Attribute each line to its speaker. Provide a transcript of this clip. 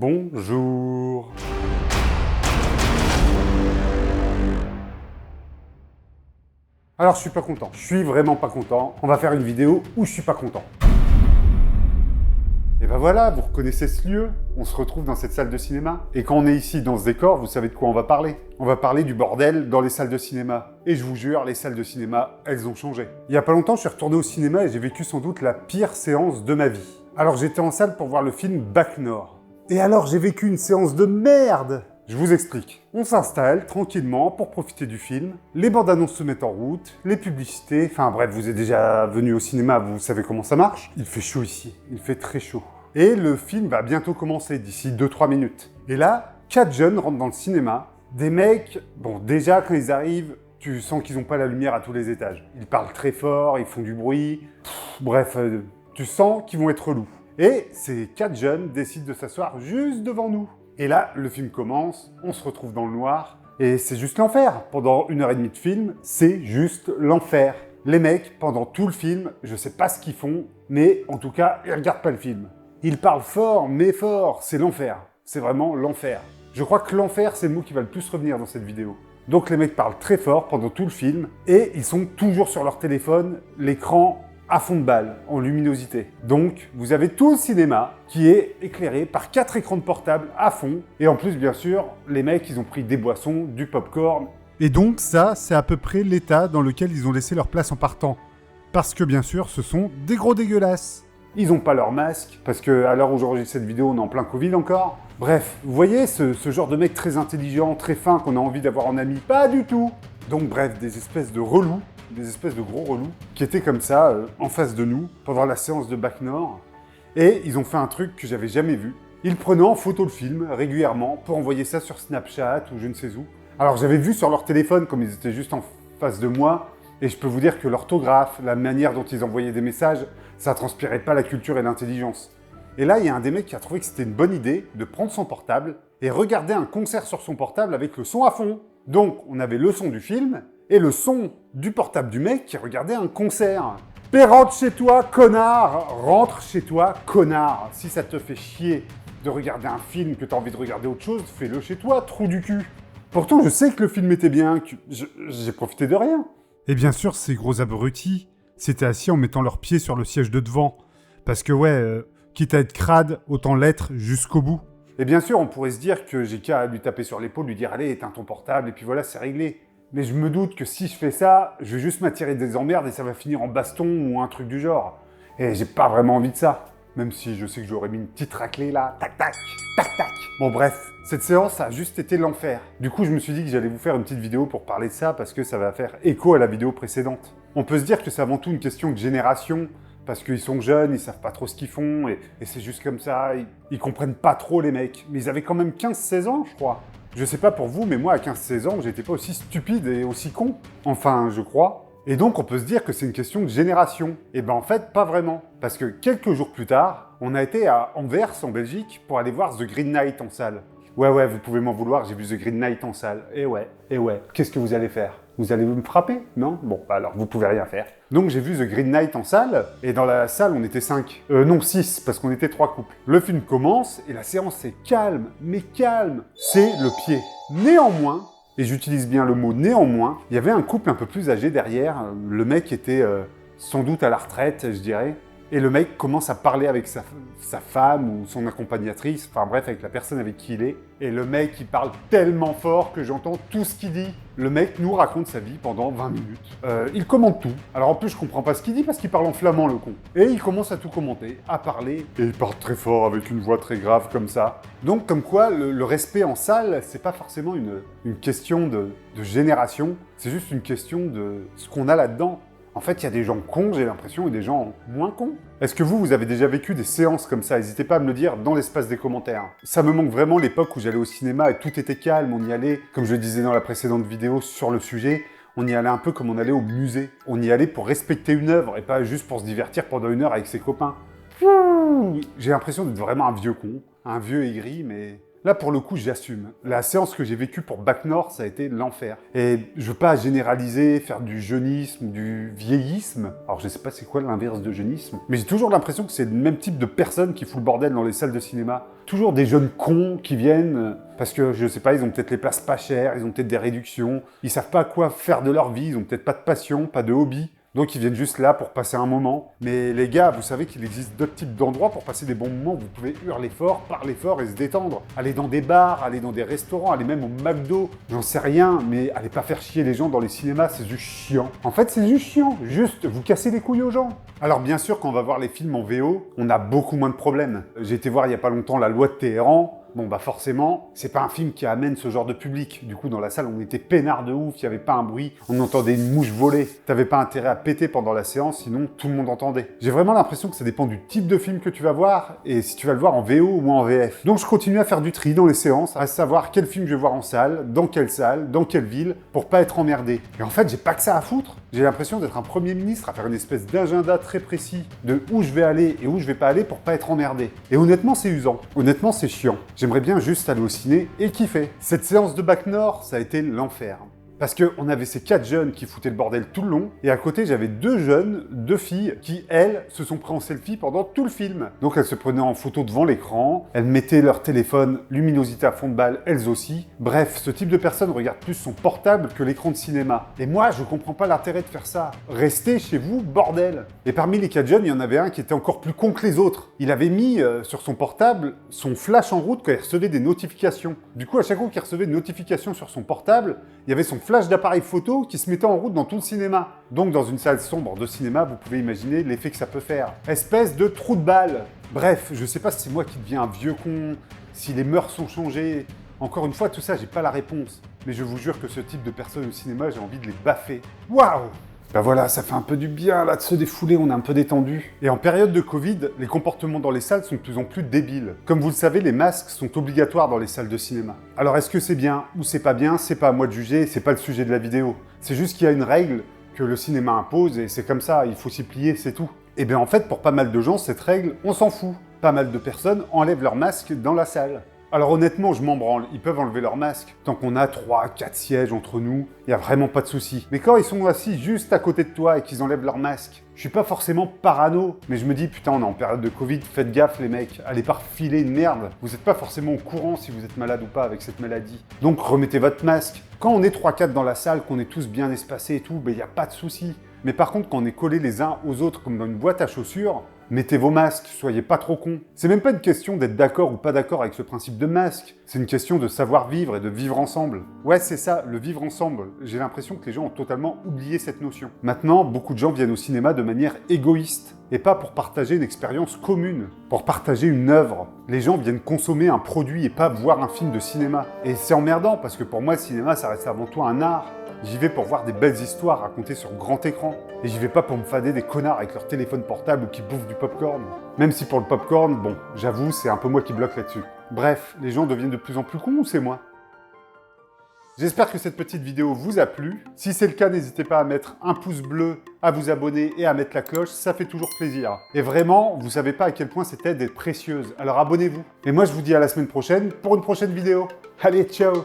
Speaker 1: Bonjour. Alors je suis pas content, je suis vraiment pas content. On va faire une vidéo où je suis pas content. Et ben voilà, vous reconnaissez ce lieu? On se retrouve dans cette salle de cinéma. Et quand on est ici dans ce décor, vous savez de quoi on va parler? On va parler du bordel dans les salles de cinéma. Et je vous jure, les salles de cinéma, elles ont changé. Il y a pas longtemps, je suis retourné au cinéma et j'ai vécu sans doute la pire séance de ma vie. Alors j'étais en salle pour voir le film Bac Nord. Et alors j'ai vécu une séance de merde! Je vous explique. On s'installe tranquillement pour profiter du film. Les bandes annonces se mettent en route, les publicités, enfin bref, vous êtes déjà venu au cinéma, vous savez comment ça marche. Il fait chaud ici, il fait très chaud. Et le film va bientôt commencer, d'ici 2-3 minutes. Et là, 4 jeunes rentrent dans le cinéma. Des mecs, bon déjà quand ils arrivent, tu sens qu'ils n'ont pas la lumière à tous les étages. Ils parlent très fort, ils font du bruit. Bref, tu sens qu'ils vont être relous. Et ces 4 jeunes décident de s'asseoir juste devant nous. Et là, le film commence, on se retrouve dans le noir, et c'est juste l'enfer. Pendant 1h30 de film, c'est juste l'enfer. Les mecs, pendant tout le film, je sais pas ce qu'ils font, mais en tout cas, ils regardent pas le film. Ils parlent fort, mais fort, c'est l'enfer. C'est vraiment l'enfer. Je crois que l'enfer, c'est le mot qui va le plus revenir dans cette vidéo. Donc les mecs parlent très fort pendant tout le film, et ils sont toujours sur leur téléphone, l'écran à fond de balle, en luminosité. Donc, vous avez tout le cinéma qui est éclairé par 4 écrans de portable à fond. Et en plus, bien sûr, les mecs, ils ont pris des boissons, du popcorn. Et donc, ça, c'est à peu près l'état dans lequel ils ont laissé leur place en partant. Parce que, bien sûr, ce sont des gros dégueulasses. Ils n'ont pas leur masque, parce qu'à l'heure où j'enregistre cette vidéo, on est en plein Covid encore. Bref, vous voyez ce genre de mec très intelligent, très fin, qu'on a envie d'avoir en ami? Pas du tout. Donc bref, des espèces de relous, des espèces de gros relous, qui étaient comme ça, en face de nous, pendant la séance de Bac Nord. Et ils ont fait un truc que j'avais jamais vu. Ils prenaient en photo le film, régulièrement, pour envoyer ça sur Snapchat ou je ne sais où. Alors j'avais vu sur leur téléphone, comme ils étaient juste en face de moi, et je peux vous dire que l'orthographe, la manière dont ils envoyaient des messages, ça transpirait pas la culture et l'intelligence. Et là, il y a un des mecs qui a trouvé que c'était une bonne idée de prendre son portable et regarder un concert sur son portable avec le son à fond. Donc, on avait le son du film et le son du portable du mec qui regardait un concert. Mais rentre chez toi, connard! Rentre chez toi, connard! Si ça te fait chier de regarder un film, que t'as envie de regarder autre chose, fais-le chez toi, trou du cul! Pourtant, je sais que le film était bien, que j'ai profité de rien. Et bien sûr, ces gros abrutis s'étaient assis en mettant leurs pieds sur le siège de devant. Parce que ouais, quitte à être crade, autant l'être jusqu'au bout. Et bien sûr, on pourrait se dire que j'ai qu'à lui taper sur l'épaule, lui dire « Allez, éteins ton portable, et puis voilà, c'est réglé ». Mais je me doute que si je fais ça, je vais juste m'attirer des emmerdes et ça va finir en baston ou un truc du genre. Et j'ai pas vraiment envie de ça. Même si je sais que j'aurais mis une petite raclée là, tac tac, tac tac. Bon bref, cette séance a juste été l'enfer. Du coup, je me suis dit que j'allais vous faire une petite vidéo pour parler de ça parce que ça va faire écho à la vidéo précédente. On peut se dire que c'est avant tout une question de génération, parce qu'ils sont jeunes, ils savent pas trop ce qu'ils font, et c'est juste comme ça, ils comprennent pas trop les mecs. Mais ils avaient quand même 15-16 ans, je crois. Je sais pas pour vous, mais moi, à 15-16 ans, j'étais pas aussi stupide et aussi con. Enfin, je crois. Et donc, on peut se dire que c'est une question de génération. Et ben en fait, pas vraiment. Parce que quelques jours plus tard, on a été à Anvers, en Belgique, pour aller voir The Green Knight en salle. Ouais, vous pouvez m'en vouloir, j'ai vu The Green Knight en salle. Et ouais. Qu'est-ce que vous allez faire? Vous allez me frapper? Non? Bon, bah alors, vous pouvez rien faire. Donc j'ai vu The Green Knight en salle, et dans la salle, on était 5. Non, 6, parce qu'on était 3 couples. Le film commence, et la séance est calme, mais calme. C'est le pied. Néanmoins, et j'utilise bien le mot néanmoins, il y avait un couple un peu plus âgé derrière. Le mec était sans doute à la retraite, je dirais. Et le mec commence à parler avec sa femme ou son accompagnatrice, enfin bref, avec la personne avec qui il est. Et le mec, il parle tellement fort que j'entends tout ce qu'il dit. Le mec nous raconte sa vie pendant 20 minutes. Il commente tout. Alors en plus, je comprends pas ce qu'il dit parce qu'il parle en flamand, le con. Et il commence à tout commenter, à parler. Et il parle très fort avec une voix très grave comme ça. Donc comme quoi, le respect en salle, c'est pas forcément une question de génération. C'est juste une question de ce qu'on a là-dedans. En fait, il y a des gens cons, j'ai l'impression, et des gens moins cons. Est-ce que vous avez déjà vécu des séances comme ça? N'hésitez pas à me le dire dans l'espace des commentaires. Ça me manque vraiment l'époque où j'allais au cinéma et tout était calme, on y allait, comme je le disais dans la précédente vidéo sur le sujet, on y allait un peu comme on allait au musée. On y allait pour respecter une œuvre et pas juste pour se divertir pendant 1 heure avec ses copains. J'ai l'impression d'être vraiment un vieux con, un vieux aigri, mais... Là, pour le coup, j'assume. La séance que j'ai vécue pour Bac Nord, ça a été l'enfer. Et je veux pas généraliser, faire du jeunisme, du vieillisme. Alors, je sais pas c'est quoi l'inverse de jeunisme, mais j'ai toujours l'impression que c'est le même type de personnes qui foutent le bordel dans les salles de cinéma. Toujours des jeunes cons qui viennent parce que, je sais pas, ils ont peut-être les places pas chères, ils ont peut-être des réductions, ils savent pas quoi faire de leur vie, ils ont peut-être pas de passion, pas de hobby. Donc ils viennent juste là pour passer un moment. Mais les gars, vous savez qu'il existe d'autres types d'endroits pour passer des bons moments où vous pouvez hurler fort, parler fort et se détendre. Aller dans des bars, aller dans des restaurants, aller même au McDo, j'en sais rien, mais allez pas faire chier les gens dans les cinémas, c'est juste chiant. En fait, c'est juste chiant, juste vous cassez les couilles aux gens. Alors bien sûr, quand on va voir les films en VO, on a beaucoup moins de problèmes. J'ai été voir il y a pas longtemps La Loi de Téhéran. Bon bah forcément, c'est pas un film qui amène ce genre de public. Du coup, dans la salle, on était peinards de ouf, il y avait pas un bruit, on entendait une mouche voler. T'avais pas intérêt à péter pendant la séance, sinon tout le monde entendait. J'ai vraiment l'impression que ça dépend du type de film que tu vas voir, et si tu vas le voir en VO ou en VF. Donc je continue à faire du tri dans les séances, à savoir quel film je vais voir en salle, dans quelle ville, pour pas être emmerdé. Et en fait, j'ai pas que ça à foutre. J'ai l'impression d'être un Premier ministre à faire une espèce d'agenda très précis de où je vais aller et où je vais pas aller pour pas être emmerdé. Et honnêtement, c'est usant. Honnêtement, c'est chiant. J'aimerais bien juste aller au ciné et kiffer. Cette séance de Bac Nord, ça a été l'enfer. Parce qu'on avait ces 4 jeunes qui foutaient le bordel tout le long, et à côté j'avais 2 filles qui, elles, se sont prises en selfie pendant tout le film. Donc elles se prenaient en photo devant l'écran, elles mettaient leur téléphone luminosité à fond de balle, elles aussi. Bref, ce type de personne regarde plus son portable que l'écran de cinéma. Et moi, je comprends pas l'intérêt de faire ça. Restez chez vous, bordel. Et parmi les 4 jeunes, il y en avait un qui était encore plus con que les autres. Il avait mis sur son portable son flash en route quand il recevait des notifications. Du coup, à chaque fois qu'il recevait une notification sur son portable, il y avait son flash d'appareil photo qui se mettait en route dans tout le cinéma. Donc dans une salle sombre de cinéma, vous pouvez imaginer l'effet que ça peut faire. Espèce de trou de balle. Bref, je sais pas si c'est moi qui deviens un vieux con, si les mœurs sont changées. Encore une fois, tout ça, j'ai pas la réponse. Mais je vous jure que ce type de personnes au cinéma, j'ai envie de les baffer. Waouh! Ben voilà, ça fait un peu du bien là de se défouler, on est un peu détendu. Et en période de Covid, les comportements dans les salles sont de plus en plus débiles. Comme vous le savez, les masques sont obligatoires dans les salles de cinéma. Alors est-ce que c'est bien ou c'est pas bien, c'est pas à moi de juger, c'est pas le sujet de la vidéo. C'est juste qu'il y a une règle que le cinéma impose et c'est comme ça, il faut s'y plier, c'est tout. Et bien en fait, pour pas mal de gens, cette règle, on s'en fout. Pas mal de personnes enlèvent leur masque dans la salle. Alors honnêtement, je m'en branle, ils peuvent enlever leur masque. Tant qu'on a 3-4 sièges entre nous, il n'y a vraiment pas de souci. Mais quand ils sont assis juste à côté de toi et qu'ils enlèvent leur masque, je suis pas forcément parano, mais je me dis putain, on est en période de Covid, faites gaffe les mecs, allez pas refiler une merde. Vous n'êtes pas forcément au courant si vous êtes malade ou pas avec cette maladie. Donc remettez votre masque. Quand on est 3-4 dans la salle, qu'on est tous bien espacés et tout, il n'y a pas de souci. Mais par contre, quand on est collés les uns aux autres comme dans une boîte à chaussures, mettez vos masques, soyez pas trop cons. C'est même pas une question d'être d'accord ou pas d'accord avec ce principe de masque, c'est une question de savoir vivre et de vivre ensemble. Ouais, c'est ça, le vivre ensemble. J'ai l'impression que les gens ont totalement oublié cette notion. Maintenant, beaucoup de gens viennent au cinéma de manière égoïste, et pas pour partager une expérience commune, pour partager une œuvre. Les gens viennent consommer un produit et pas voir un film de cinéma. Et c'est emmerdant, parce que pour moi, le cinéma, ça reste avant tout un art. J'y vais pour voir des belles histoires racontées sur grand écran. Et j'y vais pas pour me fader des connards avec leur téléphone portable ou qui bouffent du popcorn. Même si pour le popcorn, bon, j'avoue, c'est un peu moi qui bloque là-dessus. Bref, les gens deviennent de plus en plus cons ou c'est moi ? J'espère que cette petite vidéo vous a plu. Si c'est le cas, n'hésitez pas à mettre un pouce bleu, à vous abonner et à mettre la cloche, ça fait toujours plaisir. Et vraiment, vous savez pas à quel point cette aide est précieuse, alors abonnez-vous. Et moi je vous dis à la semaine prochaine pour une prochaine vidéo. Allez, ciao!